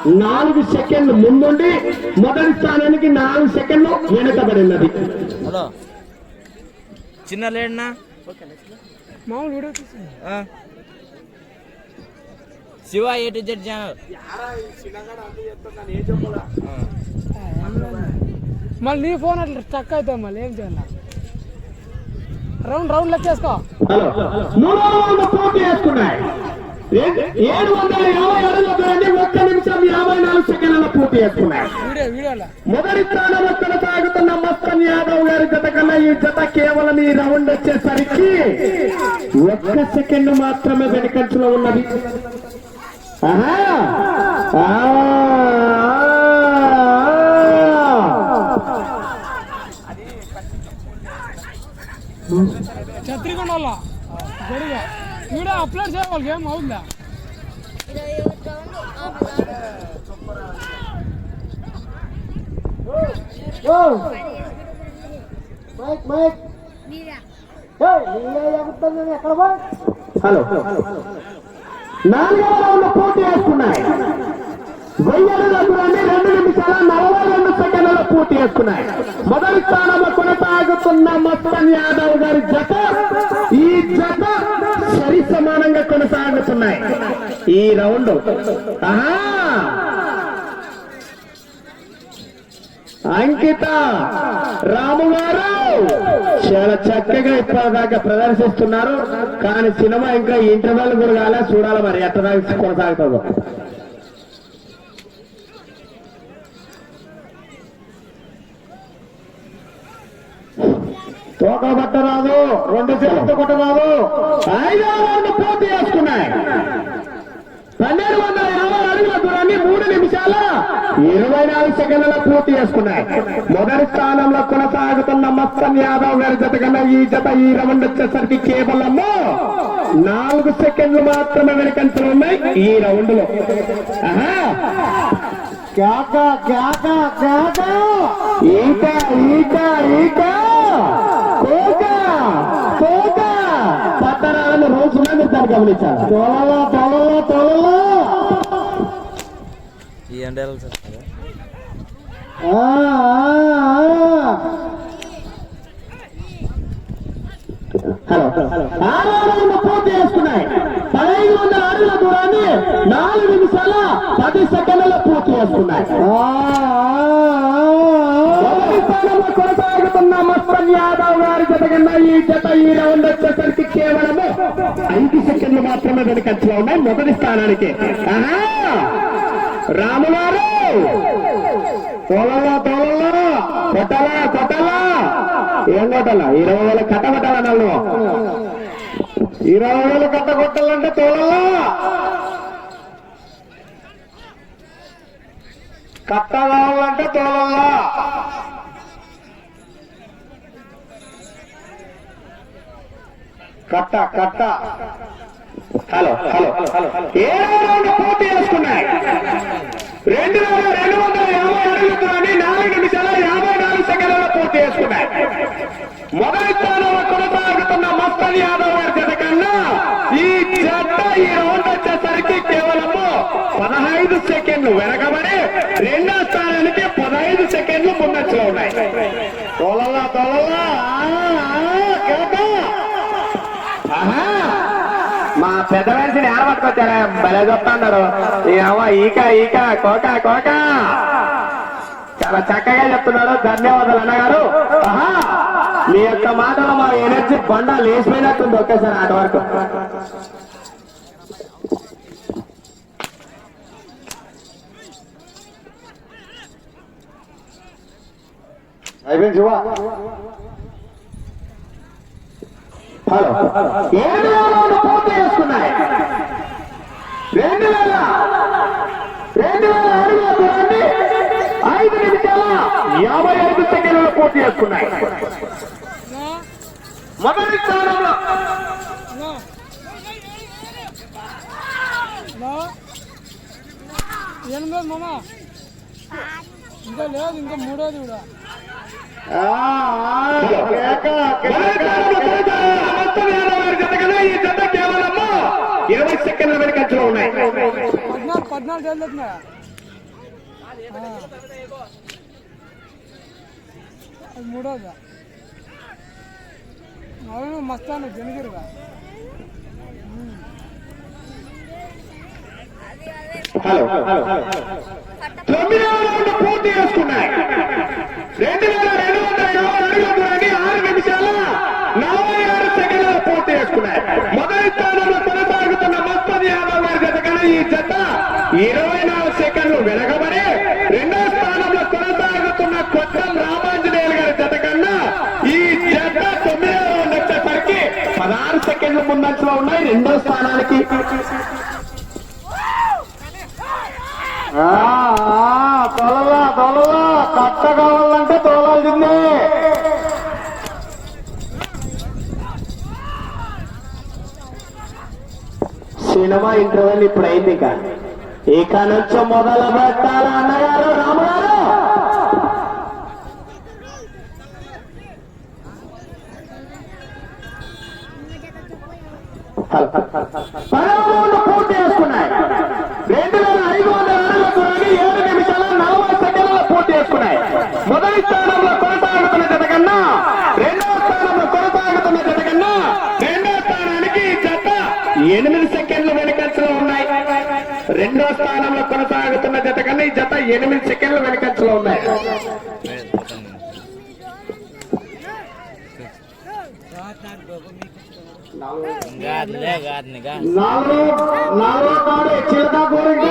4 సెకండ్లు ముందుండి మొదటి స్థానానికి 4 సెకండ్లు వెనుకబడినది. చిన్న లేడనా Shiva A to Z channel మళ్ళీ నీ ఫోన్ అట్లా స్టక్ అవుతావు. మళ్ళీ ఏం చేయాలి? రౌండ్ లెక్కేసుకో. హలో 3వ రౌండ్ పూర్తి చేసుకున్నాయి. 750 అడుగుల దూరాన్ని 1 నిమిషం 54 సెకండ్లలో పూర్తి చేసుకున్నాయి. మొదటి స్థానంలో కొనసాగుతున్న మస్తన్ యాదవ్ గారి జత కన్నా ఈ జత కేవలం ఈ రౌండ్ వచ్చేసరికి 1 సెకండ్ మాత్రమే వెనుకంచులో ఉన్నది. ఛత్రికొండ గడిగా వీడియో అప్లోడ్ చేయాలి. ఏం అవుతుందా? హలో 4వ రౌండ్ పూర్తి చేసుకున్నాయి. 1000 అడుగుల దూరాన్ని 2 నిమిషాల 42 సెకండ్లలో పూర్తి చేసుకున్నాయి. మొదటి స్థానంలో కొనసాగుతున్న మస్తన్ యాదవ్ గారి జత ఈ జత సరి సమానంగా కొనసాగుతున్నాయి. ఈ రౌండ్ అంకిత రాము గారు చాలా చక్కగా ఇప్పటిదాకా ప్రదర్శిస్తున్నారు. కానీ సినిమా ఇంకా ఇంటర్వెల్ కూడా కాలే, చూడాలి మరి ఎట్లా కొనసాగుతుందో. తోక పట్టరాదు, 2 చేతులతో కొట్టరాదు. 5వ రౌండ్ పూర్తి చేసుకున్నాయి. 1220 అడుగుల దూరాన్ని 3 నిమిషాల 24 సెకండ్లలో పూర్తి చేసుకున్నాయి. మొదటి స్థానంలో కొనసాగుతున్న మస్తన్ యాదవ్ గారి జత కన్నా ఈ జత ఈ రౌండ్ వచ్చేసరికి కేవలం 4 సెకండ్లు మాత్రమే వెనుకంచలు ఉన్నాయి ఈ రౌండ్ లో. పట్టరాలను రోజు దాన్ని గమనించాలి. ఈ ఎండలు పూర్తి చేసుకున్నాయి. 1500 అడుగుల దూరాన్ని 4 నిమిషాల 10 సెకండ్లలో పూర్తి చేసుకున్నాయి. కొనసాగుతున్న మస్తన్ యాదవ్ గారి జత కన్నా ఈ జత ఈ రౌండ్ వచ్చేసరికి కేవలం 5 సెకండ్లు మాత్రమే వెనుకంచలో ఉన్నాయి మొదటి స్థానానికి. రాము గారు తోలలో కొట్టాలా ఏం కొట్టాలా? 20,000 కట్ట కొట్టాలా? నన్ను 20,000 కట్ట కొట్టాలంటే తోలలో కట్ట కావాలంటే తోలలో కట్ట. హలో 7వ రౌండ్ పూర్తి చేసుకున్నాయి. 2250 అడుగుల దూరాన్ని 4 నిమిషాల 54 సెకండ్లలో పూర్తి చేసుకున్నాయి. మొదటి స్థానంలో కొనసాగుతున్న మస్తన్ యాదవ్ గారి జత కన్నా ఈ జత ఈ రౌండ్ వచ్చేసరికి కేవలం 15 సెకండ్లు వెనకబడి 2వ స్థానానికి 15 సెకండ్లు ముందంచలో ఉన్నాయి. తోలల్లా మా పెద్ద మనిషిని ఆడబట్టుకొచ్చారా? భలే చెప్తాడు. ఈక కోక చాలా చక్కగా చెప్తున్నాడు. ధన్యవాదాలు అన్నగారు. మీ యొక్క మాటలో మా ఎనర్జీ బండ లేచిపోయినట్టుంది ఒకేసారి ఆట వరకు. అయిపోయింది శివ. హలో 7,000 పూర్తి చేసుకున్నాయి. 2,000 అడుగుల దూరాన్ని 5 నిమిషాల 55 సెకండ్లలో పూర్తి చేసుకున్నాయి. మొదటి స్థానంలో 8 మామా ఇంకా లేదు, ఇంకా 3వది కూడా. ఈ జత కేవలం 20 సెకండ్ల వెనుకంచలో ఉన్నాయి. 14 ఏళ్ళు అది మూడోదా అవును మస్తాను జనగిరిగా హలో 9వ రౌండ్ పూర్తి చేసుకున్నాయి 2220 అడుగుల దూరాన్ని 6 నిమిషాల 46 సెకండ్లలో పూర్తి చేసుకున్నాయి. మొదటి స్థానంలో కొనసాగుతున్న మస్తన్ యాదవ్ గారి జత కన్నా ఈ జత 24 సెకండ్లు వెనకబడి రెండో స్థానంలో కొనసాగుతున్న కొట్టం రామాంజనేయులు గారి జత కన్నా ఈ జత 9వ రౌండ్ వచ్చేసరికి 16 సెకండ్ల ముందంచలో ఉన్నాయి రెండో స్థానానికి. తొలలా కట్ట కావాలంటే తోలాల్సిందే. సినిమా ఇంటర్వెల్ ఇప్పుడు అయింది ఇక నుంచి మొదలు పెట్టాలా అన్నగారు రామగారు. పూర్తి చేసుకున్నాయి 2500 అడుగుల దూరాన్ని 7 నిమిషాల 40 సెకండ్లలో పూర్తి చేసుకున్నాయి. మొదటి స్థానంలో కొనసాగుతున్న జత కన్నా రెండవ స్థానంలో కొనసాగుతున్న జత కన్నా రెండో స్థానానికి జత 8 సెకండ్లు వెనుకంచలో ఉన్నాయి. రెండో స్థానంలో కొనసాగుతున్న జత కన్నా ఈ జత 8 సెకండ్లు వెనుకంచలో ఉన్నాయి. నాలుగో కాడే చిలక కోరిక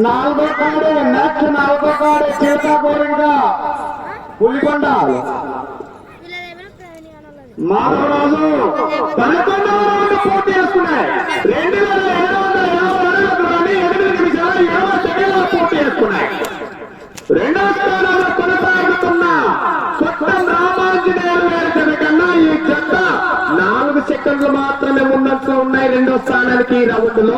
4వ కాడే నెక్స్ట్ 4వ కాడే చిలక కోరిక పులికొండ మాధవరాజు 11వ రౌండ్ పూర్తి చేసుకున్నాయి 8 నిమిషాల 20 సెకండ్లు పూర్తి చేసుకున్నాయి. రెండో స్థానంలో కొనసాగుతున్న కొట్టం రామాంజనేయులు గారి జత కన్నా ఈ జత 4 సెకండ్లు మాత్రమే ముందంచలో ఉన్నాయి రెండో స్థానానికి ఈ రౌండ్ లో.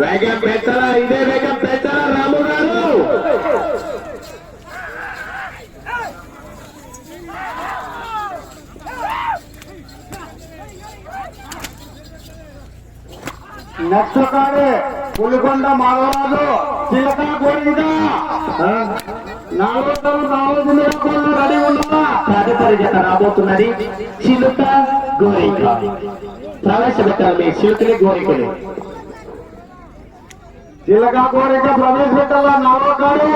వేగం పెంచాలా ఇదే వేగం పెంచాలా రాము గారు. నెక్స్ట్ కాడే పులికొండ మాధవరాజు చిలక కోరిక 4వ రెడీ ఉండాలా. తదుపరి జత రాబోతున్నది చిలుక గోరిక. ప్రవేశపెట్టాలి మీ చిలుకని గోరికని. చిలక కోరిక ప్రవేశపెట్టాలా 4వ కాడే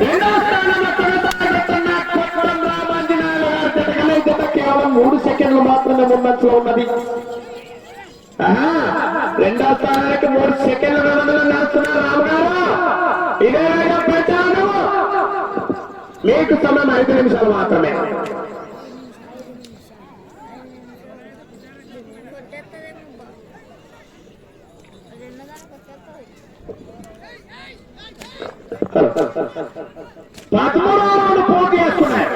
రెండో స్థానంలో కొనసాగుతున్న కొట్టం రామాంజనేయులు గారి జత కన్నా ఈ జత కేవలం 3 సెకండ్లు మాత్రమే ముందంచలో ఉన్నది. రెండో స్థానానికి 3 సెకండ్ల వ్యవధిలో నడుస్తున్నారు రామగారు. ఇదే వేగం పెంచాను. మీకు సమయం 5 నిమిషాలు మాత్రమే. పదమూడు పోటీ చేసుకున్నాయి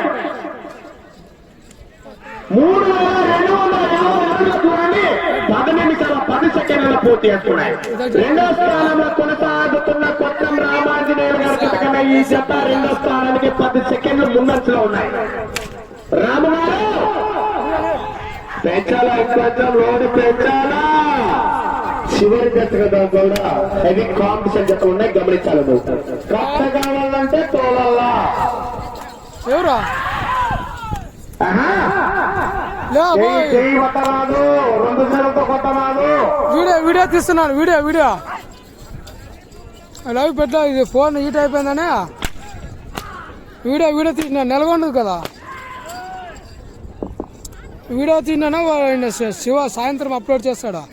3250 అడుగుల దూరాన్ని 10 నిమిషాల 10 సెకండ్ల పూర్తి చేసుకున్నాయి. రెండో స్థానంలో కొనసాగుతున్న కొట్టం రామాంజనేయులు గారి జత కన్నా ఈ జత రెండో స్థానానికి 10 సెకండ్లు ముందంచలో ఉన్నాయి. రామగారు పెంచాలా కొంచెం రోడ్డు పెంచాలా. చివరి జత కదా కూడా హెవీ కాంపిటీషన్ జత ఉన్నాయి గమనించాలి. కష్ట కావాలంటే తోలల్లా ఎవరా కొట్టరాదు 2 సెలవుతో కొట్టరాదు. వీడియో తీస్తున్నాను వీడియో లైవ్ పెట్టా. ఇది ఫోన్ హీట్ అయిపోయిందనే వీడియో తీసిన నెలకొండదు కదా. వీడియో తీసినా శివ సాయంత్రం అప్లోడ్ చేస్తాడా.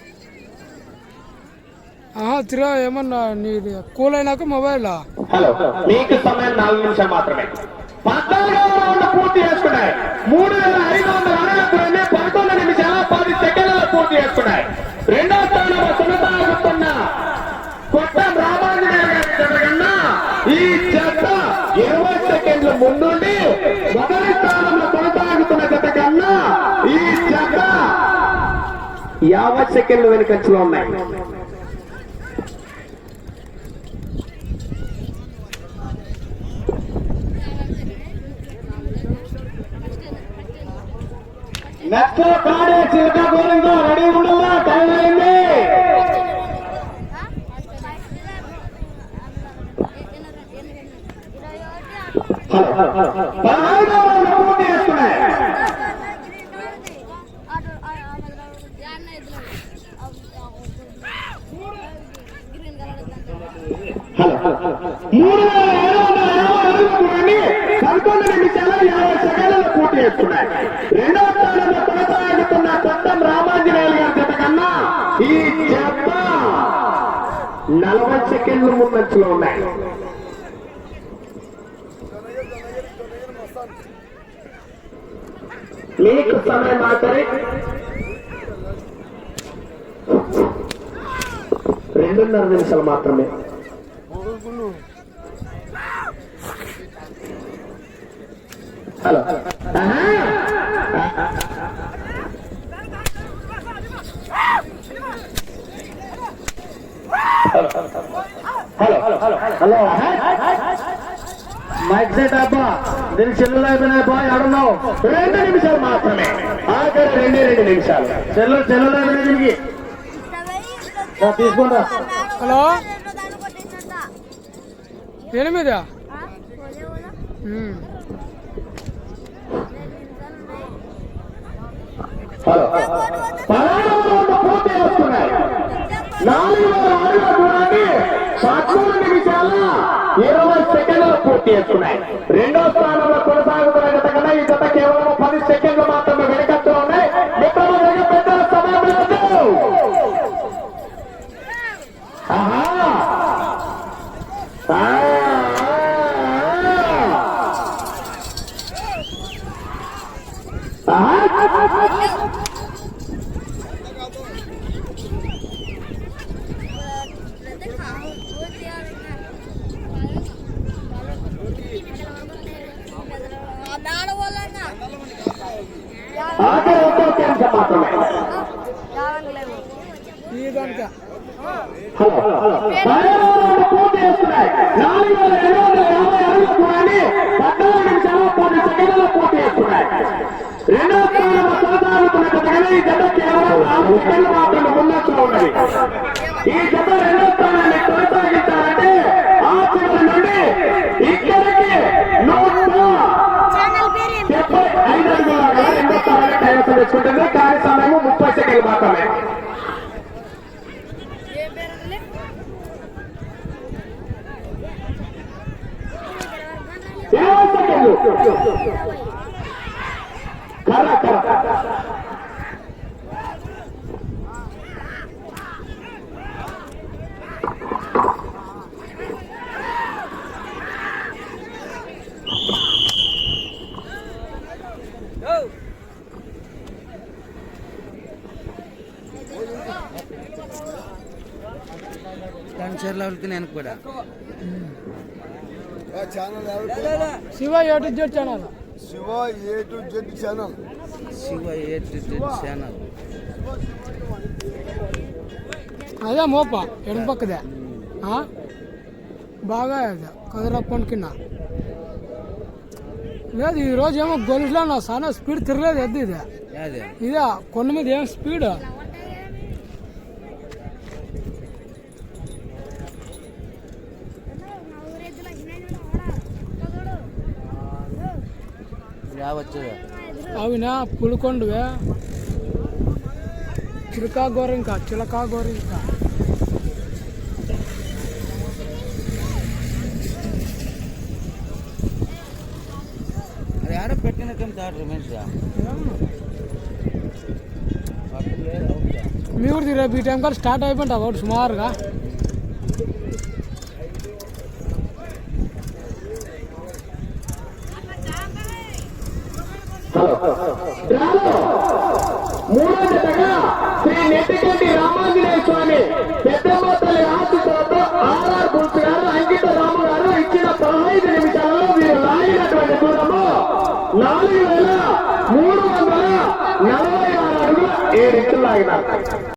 ఏమన్నా నీ కూల్ అయినాక మొబైల్. హలో మీకు సమయం 4 నిమిషాలు మాత్రమే. 14వ రౌండ్ పూర్తి చేసుకున్నాయి 3500 అడుగుల 11 నిమిషాల 10 సెకండ్లలో పూర్తి చేసుకున్నాయి. రెండో స్థానంలో కొనసాగుతున్న కొట్టం రామాంజనేయులు గారి జత కన్నా ఈ జత 20 సెకండ్ల ముందుండి మొదటి స్థానంలో కొనసాగుతున్న జత కన్నా ఈ 50 సెకండ్లు వెనుకంచులో ఉన్నాయి. నెక్స్ట్ కాడే చిలక గోరంగా రెడీ ఉండాలా, టైం అయింది. పూర్తి చేసుకున్నాయి. పూర్తి చేసుకున్నాయి. రెండవ స్థానంలో కొనసాగుతున్న కొత్తం రామాంజనేయులు గారి జత కన్నా ఈ జత 40 సెకండ్లు ముందంచులో ఉన్నాయి. మీకు సమయం మాత్రమే 2.5 నిమిషాలు మాత్రమే. హలో హలో మైక్ సెట్ అబ్బా, దీనికి చెల్లెలు అయిపోయినాయి బా, ఎవడున్నావు? 2 నిమిషాలు మాత్రమే, ఆఖరి 2 నిమిషాలు. చెల్లెలు అయిపోయినాయి దీనికి తీసుకుంటా. హలో 8 పూర్తి వస్తున్నాయి. 4 దూరాన్ని 13 నిమిషాల 20 సెకండ్లు పూర్తి చేస్తున్నాయి. రెండో స్థానంలో కొనసాగుతున్న జత కన్నా ఈ జత కేవలం 10 సెకండ్లు మాత్రమే వెనకత్తు ఉన్నాయి. మిత్రులు పెద్దల సమయం లేదు. పూర్తి చేస్తున్నాయి. 4,250 అడుగుల దూరాన్ని 14 నిమిషాలు 10 సెకండ్లలో పూర్తి చేస్తున్నాయి. రెండో స్థానంలో కొనసాగుతున్న జత ఈ జత కేవలం 4 సెకండ్లు మాత్రమే ముందంచులో ఉన్నది. ఈ జత రెండో స్థానాన్ని కొనసాగించాలంటే ఆ చివరి నుండి ఇక్కడికి 175 అడుగుల రెండో స్థానాన్ని కైవసం చేసుకుంటుంది. కానీ సమయం 30 సెకండ్లు మాత్రమే. నేను కూడా Shiva A to Z channel. Shiva A to Z channel. Shiva A to Z channel. అదే మోప ఎడం పక్కదే బాగా కదరప్పని కింద లేదు. ఈరోజు ఏమో గొలుసులో నా చాలా స్పీడ్ తిరగలేదు. ఎద్దు ఇదే కొండ మీద ఏం స్పీడ్. అవినా పులికొండవే చిలకా గోరింక అది ఆడ పెట్టిన రమేష్ మీ ఊరికి రేపు ఈ టైం కాదు స్టార్ట్ అయిపోయింది ఒకటి సుమారుగా. మూడో జతగా శ్రీ నెట్టికంటి రామాంజనేయ స్వామి పెద్దమ్మ తల్లి ఆశీస్సులతో ఆర్ఆర్ బుల్స్ గారు అంకిత రాము గారు ఇచ్చిన 15 నిమిషాలలో వీరు లాగినటువంటి దూరము 4,346 అడుగుల 7 ఇంచులు లాగినారు.